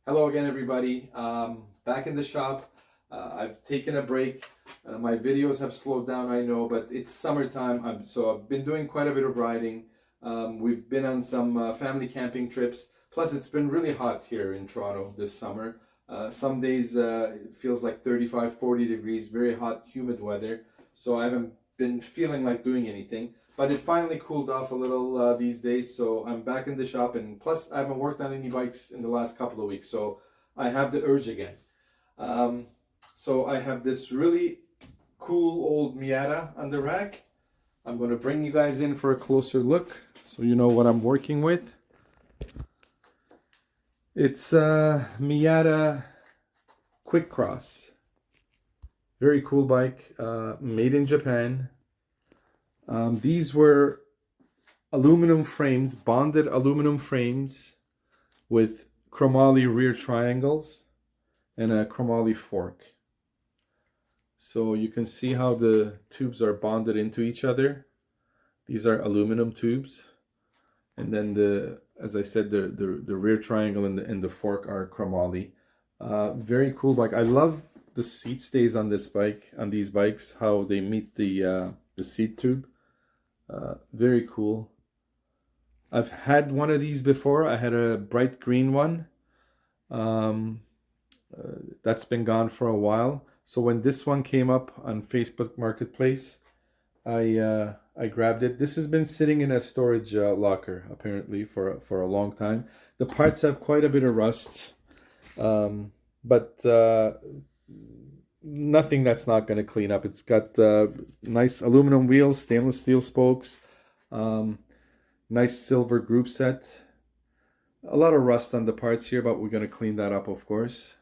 Hello again, everybody. Back in the shop. I've taken a break. My videos have slowed down, I know, but it's summertime, so I've been doing quite a bit of riding. We've been on some family camping trips. Plus, it's been really hot here in Toronto this summer. Some days it feels like 35, 40 degrees, very hot, humid weather. So I haven't been feeling like doing anything. But it finally cooled off a little these days, so I'm back in the shop, and plus I haven't worked on any bikes in the last couple of weeks, so I have the urge again. Um, so I have this really cool old Miyata on the rack. I'm going to bring you guys in for a closer look so you know what I'm working with. It's a Miyata Quick Cross. Very cool bike, made in Japan. These were aluminum frames, bonded aluminum frames with chromoly rear triangles and a chromoly fork. So you can see how the tubes are bonded into each other. These are aluminum tubes. And then as I said, the rear triangle and the fork are chromoly. Very cool bike. I love the seat stays on this bike, on these bikes, how they meet the seat tube. Very cool. I've had one of these before. I had a bright green one. That's been gone for a while. So when this one came up on Facebook Marketplace, I grabbed it. This has been sitting in a storage locker apparently for a long time. The parts have quite a bit of rust, but nothing that's not going to clean up. It's got nice aluminum wheels, stainless steel spokes. Nice silver group set. A lot of rust on the parts here, but we're going to clean that up, of course.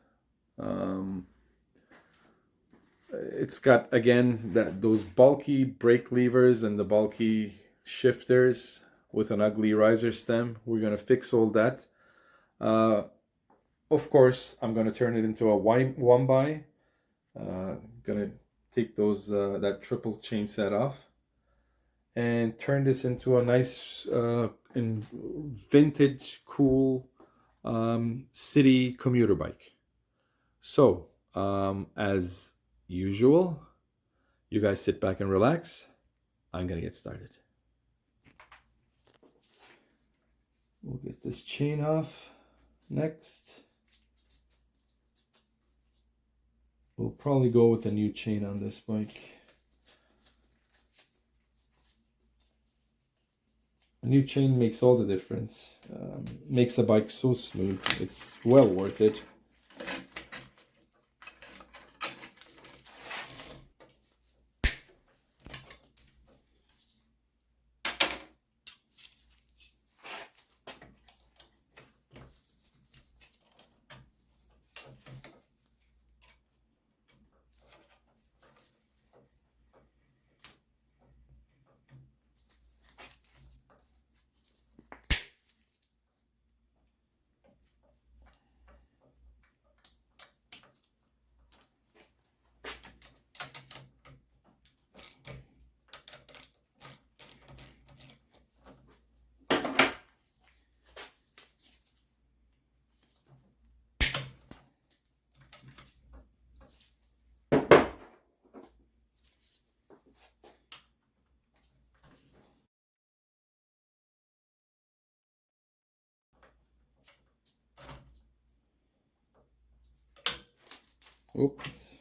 It's got, again, those bulky brake levers and the bulky shifters with an ugly riser stem. We're going to fix all that. Of course, I'm going to turn it into a one by. Going to take that triple chain set off and turn this into a nice vintage cool city commuter bike. So as usual, you guys sit back and relax. I'm gonna get started. We'll get this chain off next. We'll probably go with a new chain on this bike. A new chain makes all the difference. Makes a bike so smooth. It's well worth it. Oops.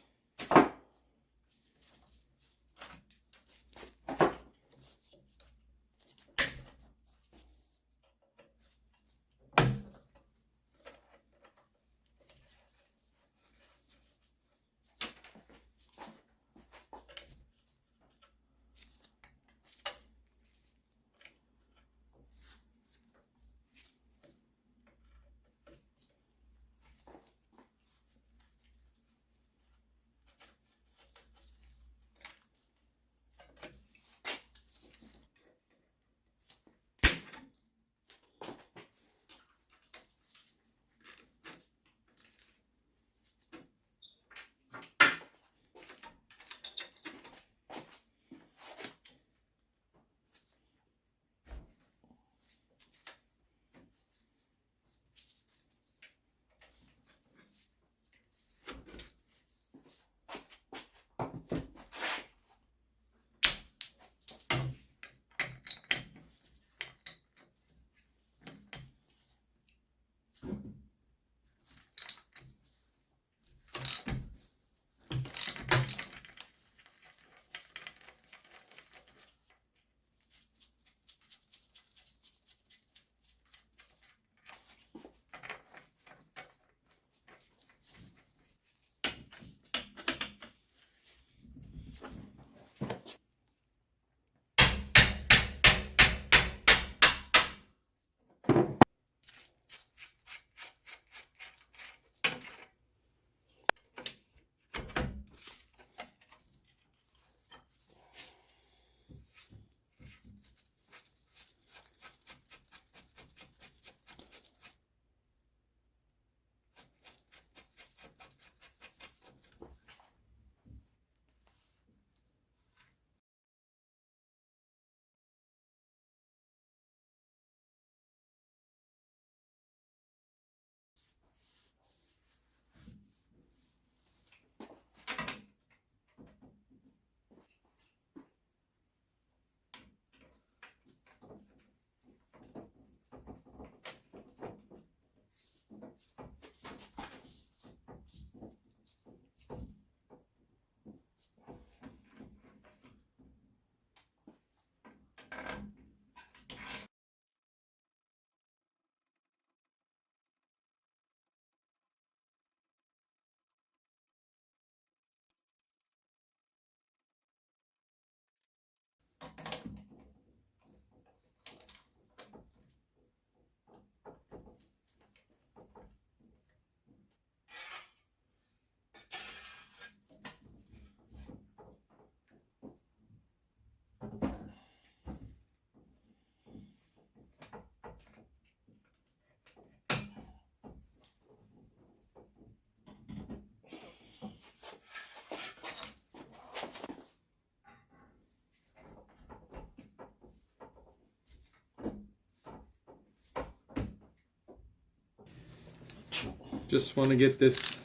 Just want to get this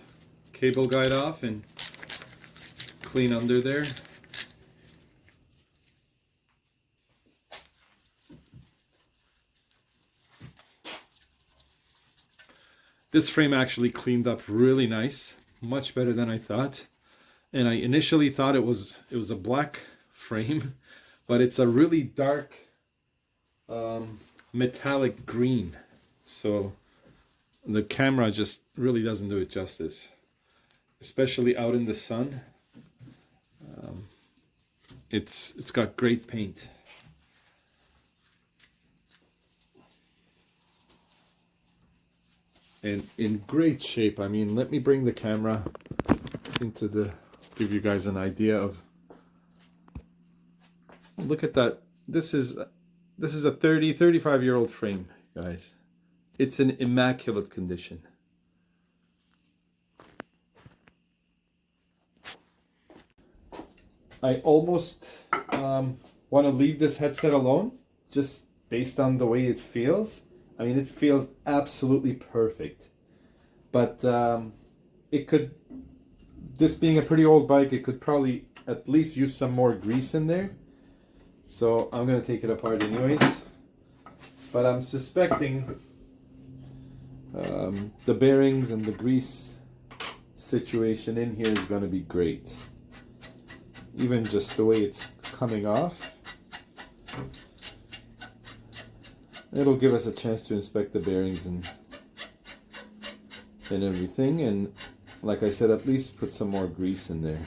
cable guide off and clean under there. This frame actually cleaned up really nice, much better than I thought. And I initially thought it was a black frame, but it's a really dark metallic green. So the camera just really doesn't do it justice, especially out in the sun. It's got great paint. And in great shape. I mean, let me bring the camera into the, give you guys an idea of, look at that. This is a 35-year-old frame, guys. It's in immaculate condition. I almost want to leave this headset alone, just based on the way it feels. I mean, it feels absolutely perfect. But it could, this being a pretty old bike, it could probably at least use some more grease in there. So I'm going to take it apart anyways. But I'm suspecting the bearings and the grease situation in here is going to be great. Even just the way it's coming off. It'll give us a chance to inspect the bearings and everything, and like I said, at least put some more grease in there.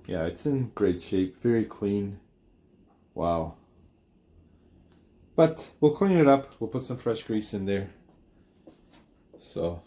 Yeah, it's in great shape, very clean. Wow. But we'll clean it up, we'll put some fresh grease in there. So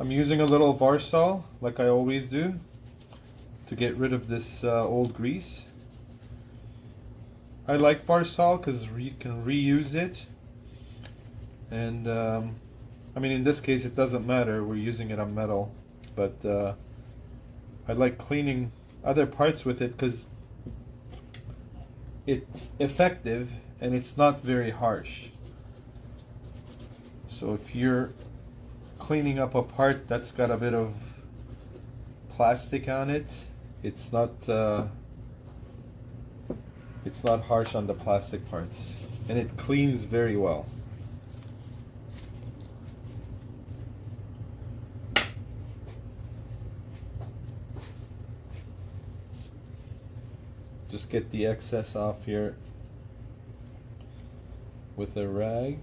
I'm using a little Varsol, like I always do, to get rid of this old grease. I like Varsol because you can reuse it. And I mean, in this case it doesn't matter, we're using it on metal. But I like cleaning other parts with it because it's effective and it's not very harsh. So if you're cleaning up a part that's got a bit of plastic on it, it's not harsh on the plastic parts, and it cleans very well. Just get the excess off here with a rag.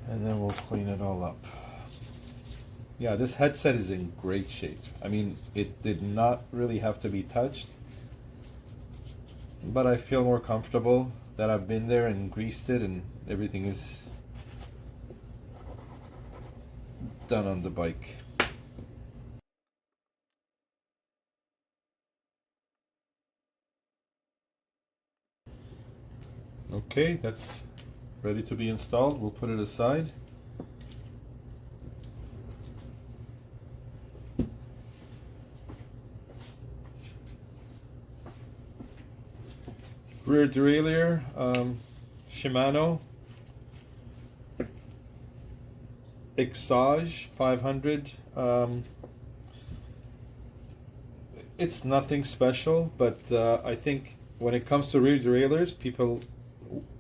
And then we'll clean it all up. Yeah, this headset is in great shape. I mean, it did not really have to be touched, but I feel more comfortable that I've been there and greased it and everything is done on the bike. Okay, that's ready to be installed. We'll put it aside. Rear derailleur, Shimano Exage 500. It's nothing special, but I think when it comes to rear derailleurs, people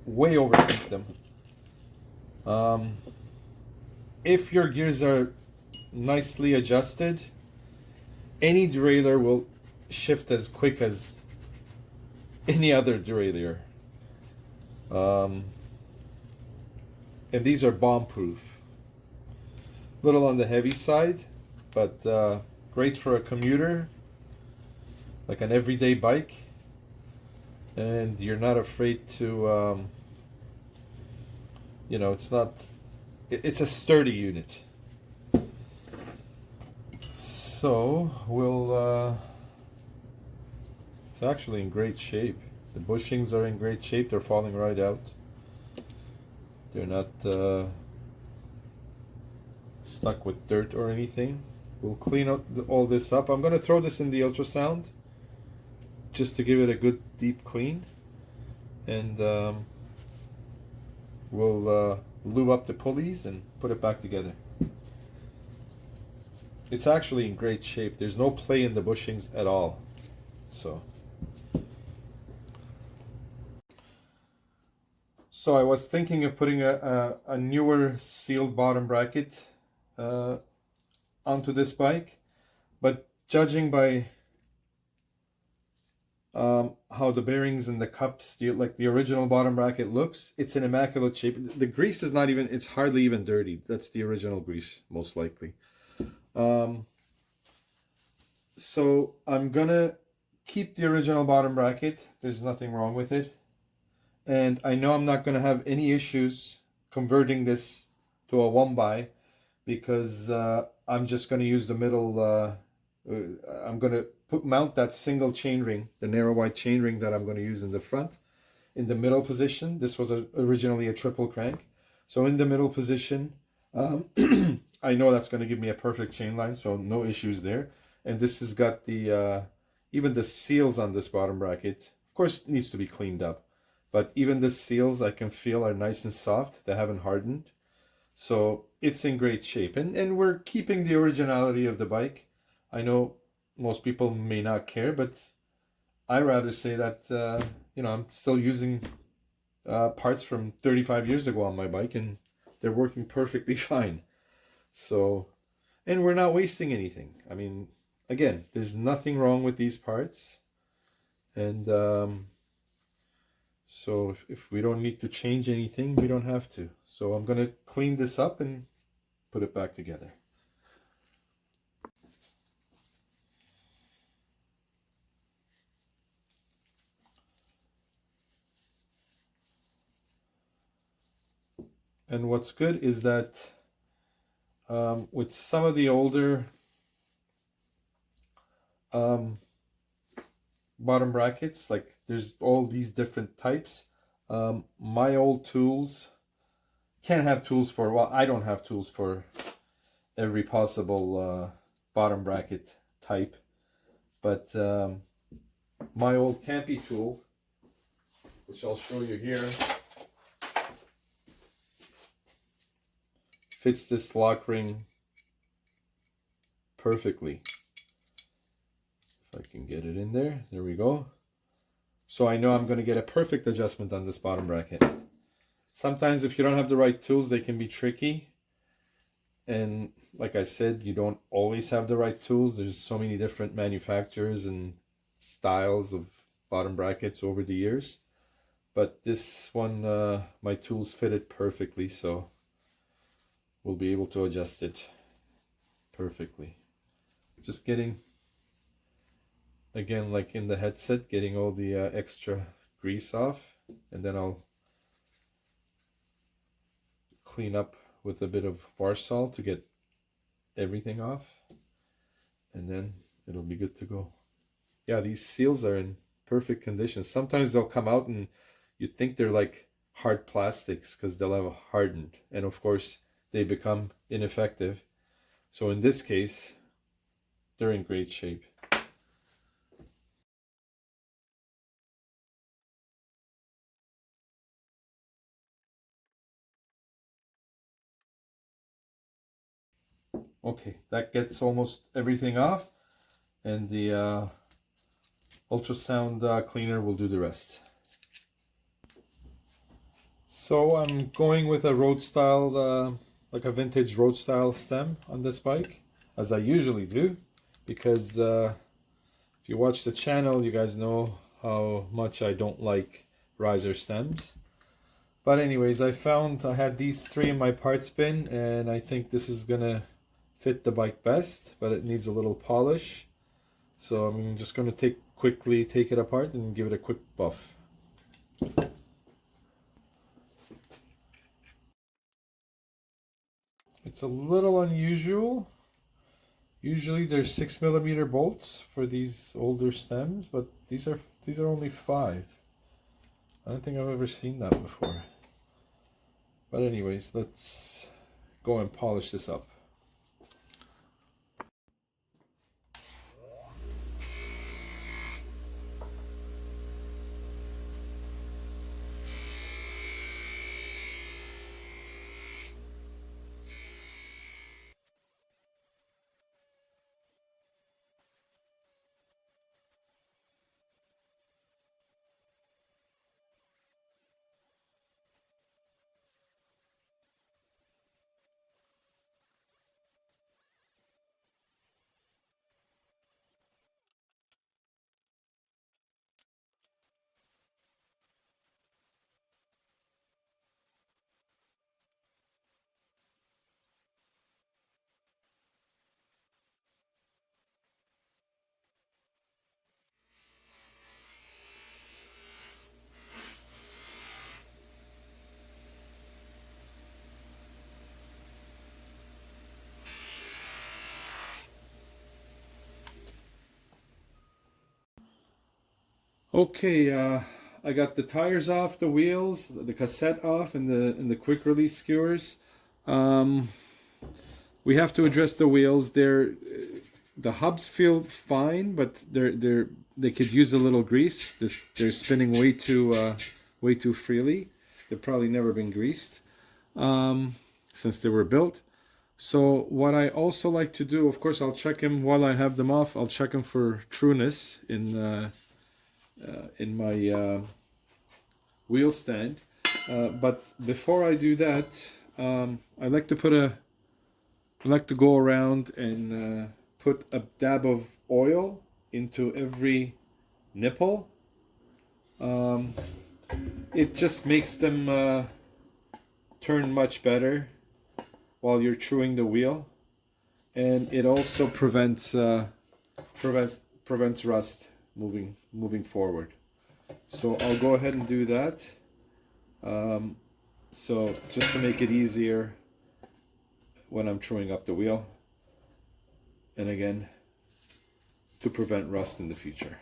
way overthink them. If your gears are nicely adjusted, any derailleur will shift as quick as any other derailleur. And these are bomb proof. Little on the heavy side, but great for a commuter, like an everyday bike, and you're not afraid to you know, it's a sturdy unit. So we'll it's actually in great shape. The bushings are in great shape. They're falling right out. They're not stuck with dirt or anything. We'll clean out all this up. I'm going to throw this in the ultrasound just to give it a good deep clean, and we'll lube up the pulleys and put it back together. It's actually in great shape. There's no play in the bushings at all. So I was thinking of putting a newer sealed bottom bracket onto this bike, but judging by how the bearings and the cups, like the original bottom bracket looks, it's in immaculate shape. The grease is not even, it's hardly even dirty. That's the original grease, most likely. So I'm gonna keep the original bottom bracket. There's nothing wrong with it. And I know I'm not gonna have any issues converting this to a 1x, because I'm just gonna use the middle, I'm gonna mount that single chainring, the narrow white chainring that I'm gonna use in the front, in the middle position. This was originally a triple crank. So in the middle position, I know that's gonna give me a perfect chain line, so no issues there. And this has got the, even the seals on this bottom bracket, of course it needs to be cleaned up, but even the seals I can feel are nice and soft. They haven't hardened. So it's in great shape. And we're keeping the originality of the bike. I know most people may not care, but I rather say that, you know, I'm still using parts from 35 years ago on my bike, and they're working perfectly fine. So, and we're not wasting anything. I mean, again, there's nothing wrong with these parts. And so if we don't need to change anything, we don't have to. So I'm going to clean this up and put it back together. And what's good is that with some of the older bottom brackets, like there's all these different types. My old tools can't have tools for, well, I don't have tools for every possible bottom bracket type, but my old Campy tool, which I'll show you here, fits this lock ring perfectly. If I can get it in there, there we go. So I know I'm going to get a perfect adjustment on this bottom bracket. Sometimes if you don't have the right tools, they can be tricky. And like I said, you don't always have the right tools. There's so many different manufacturers and styles of bottom brackets over the years. But this one, my tools fit it perfectly, so we'll be able to adjust it perfectly. Just getting, again, like in the headset, getting all the extra grease off, and then I'll clean up with a bit of bar salt to get everything off, and then it'll be good to go. Yeah, these seals are in perfect condition. Sometimes they'll come out and you think they're like hard plastics because they'll have hardened, and of course they become ineffective. So in this case, they're in great shape. Okay, that gets almost everything off, and the ultrasound cleaner will do the rest. So I'm going with a road style, like a vintage road style stem on this bike, as I usually do, because if you watch the channel, you guys know how much I don't like riser stems. But anyways, I found I had these three in my parts bin, and I think this is gonna fit the bike best, but it needs a little polish. So I'm just gonna quickly take it apart and give it a quick buff. It's a little unusual. Usually there's 6mm bolts for these older stems, but these are only 5. I don't think I've ever seen that before. But anyways, let's go and polish this up. Okay, I got the tires off, the wheels, the cassette off, and the quick release skewers. Um, we have to address the wheels. The hubs feel fine, but they could use a little grease. They're spinning way too freely. They've probably never been greased since they were built. So what I also like to do, of course, I'll check them while I have them off. I'll check them for trueness in my wheel stand. But before I do that, I like to go around and put a dab of oil into every nipple. It just makes them turn much better while you're chewing the wheel, and it also prevents rust moving forward. So I'll go ahead and do that. So just to make it easier when I'm chewing up the wheel, and again to prevent rust in the future.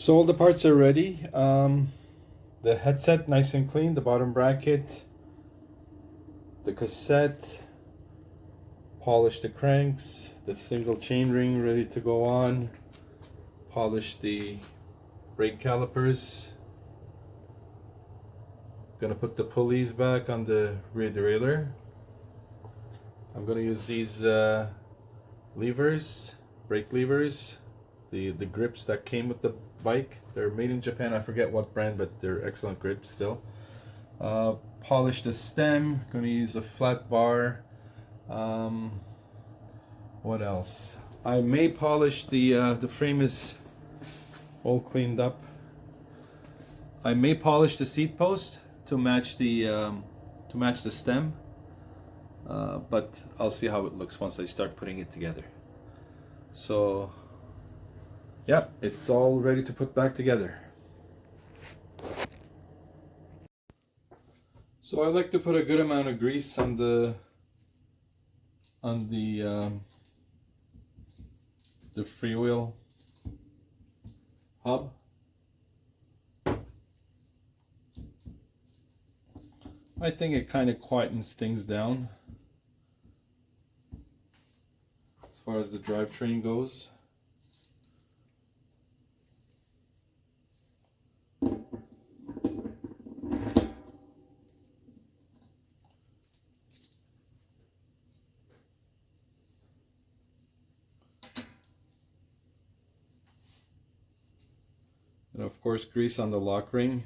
So all the parts are ready. The headset nice and clean, the bottom bracket, the cassette, polish the cranks, the single chain ring ready to go on, polish the brake calipers. Gonna put the pulleys back on the rear derailleur. I'm gonna use these levers, brake levers, the grips that came with the bike. They're made in Japan. I forget what brand, but they're excellent grips still. Polish the stem. Gonna use a flat bar. What else? I may polish the frame is all cleaned up. I may polish the seat post to match the stem, but I'll see how it looks once I start putting it together. So yeah, it's all ready to put back together. So I like to put a good amount of grease on the freewheel hub. I think it kind of quietens things down as far as the drivetrain goes. And of course, grease on the lock ring.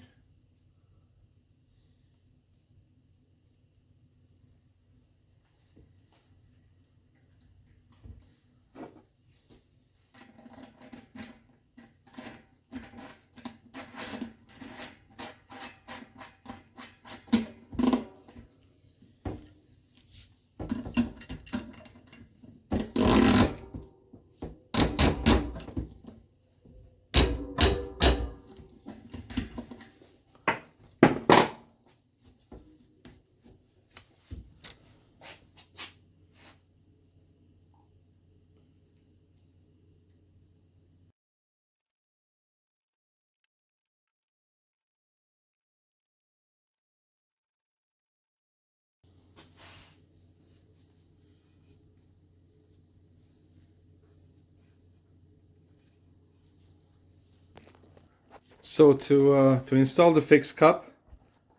So to install the fixed cup,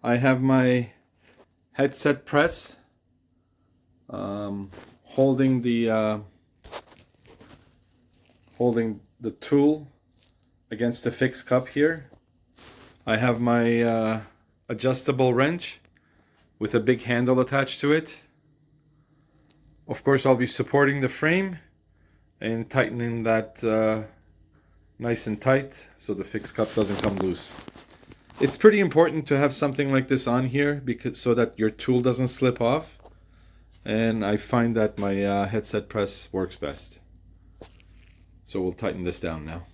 I have my headset press holding the tool against the fixed cup here. I have my adjustable wrench with a big handle attached to it. Of course, I'll be supporting the frame and tightening that nice and tight so the fixed cup doesn't come loose. It's pretty important to have something like this on here because so that your tool doesn't slip off, and I find that my headset press works best. So we'll tighten this down now.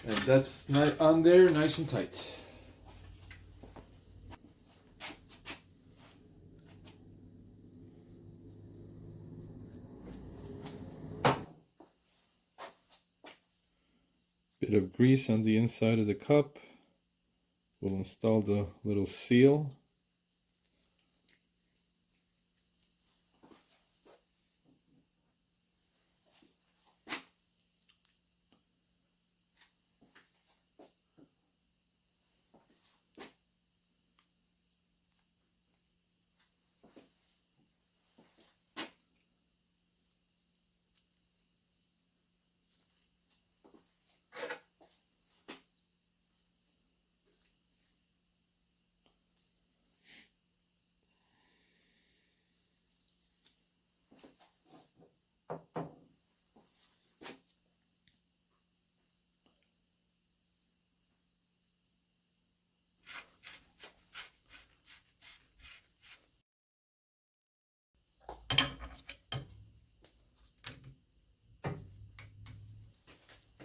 And that's on there nice and tight. Bit of grease on the inside of the cup. We'll install the little seal.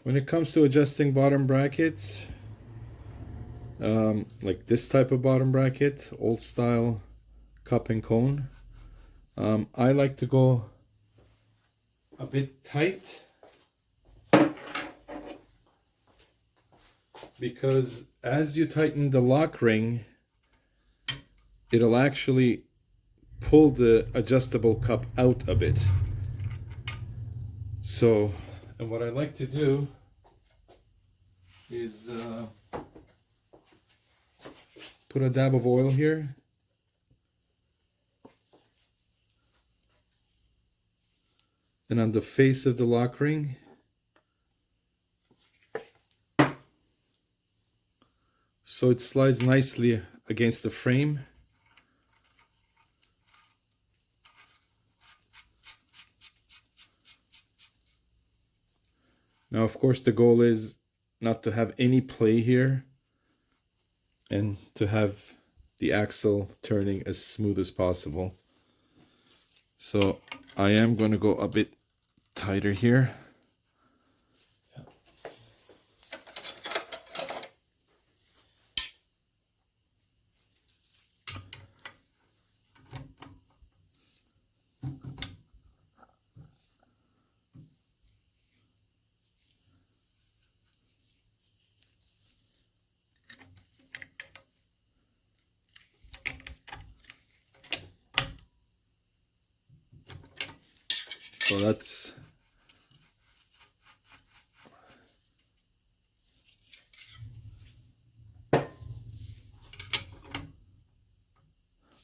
When it comes to adjusting bottom brackets, like this type of bottom bracket, old style cup and cone. I like to go a bit tight because as you tighten the lock ring, it'll actually pull the adjustable cup out a bit. So, and what I like to do is put a dab of oil here. And on the face of the lock ring. So it slides nicely against the frame. Now, of course, the goal is not to have any play here and to have the axle turning as smooth as possible. So I am going to go a bit tighter here. So that's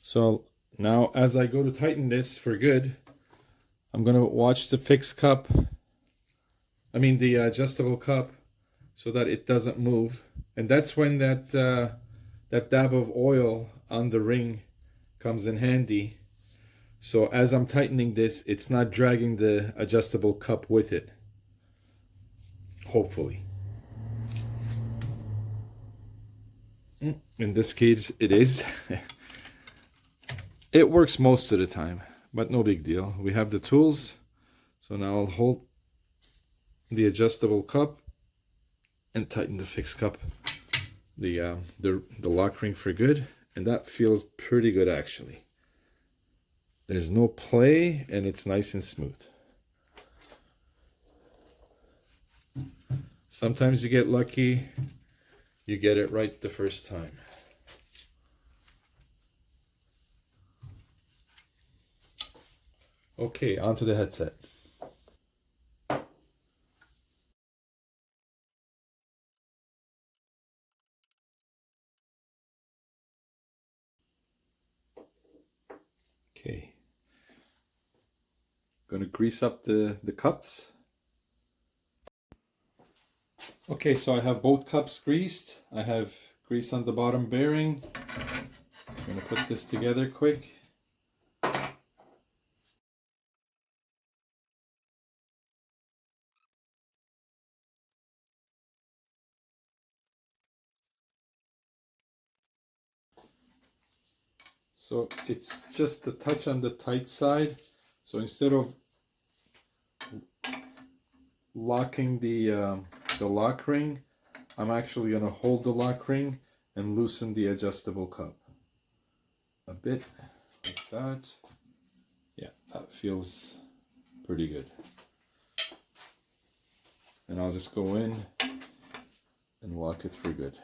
so now as I go to tighten this for good, I'm gonna watch the fixed cup, the adjustable cup, so that it doesn't move. And that's when that dab of oil on the ring comes in handy. So as I'm tightening this, it's not dragging the adjustable cup with it. Hopefully. In this case, it is. It works most of the time, but no big deal. We have the tools. So now I'll hold the adjustable cup and tighten the fixed cup, the lock ring for good. And that feels pretty good actually. There's no play and it's nice and smooth. Sometimes you get lucky, you get it right the first time. Okay, onto the headset. Okay. Going to grease up the cups. Okay, so I have both cups greased. I have grease on the bottom bearing. I'm going to put this together quick. So it's just a touch on the tight side. So instead of locking the lock ring, I'm actually going to hold the lock ring and loosen the adjustable cup a bit like that. Yeah, that feels pretty good. And I'll just go in and lock it for good.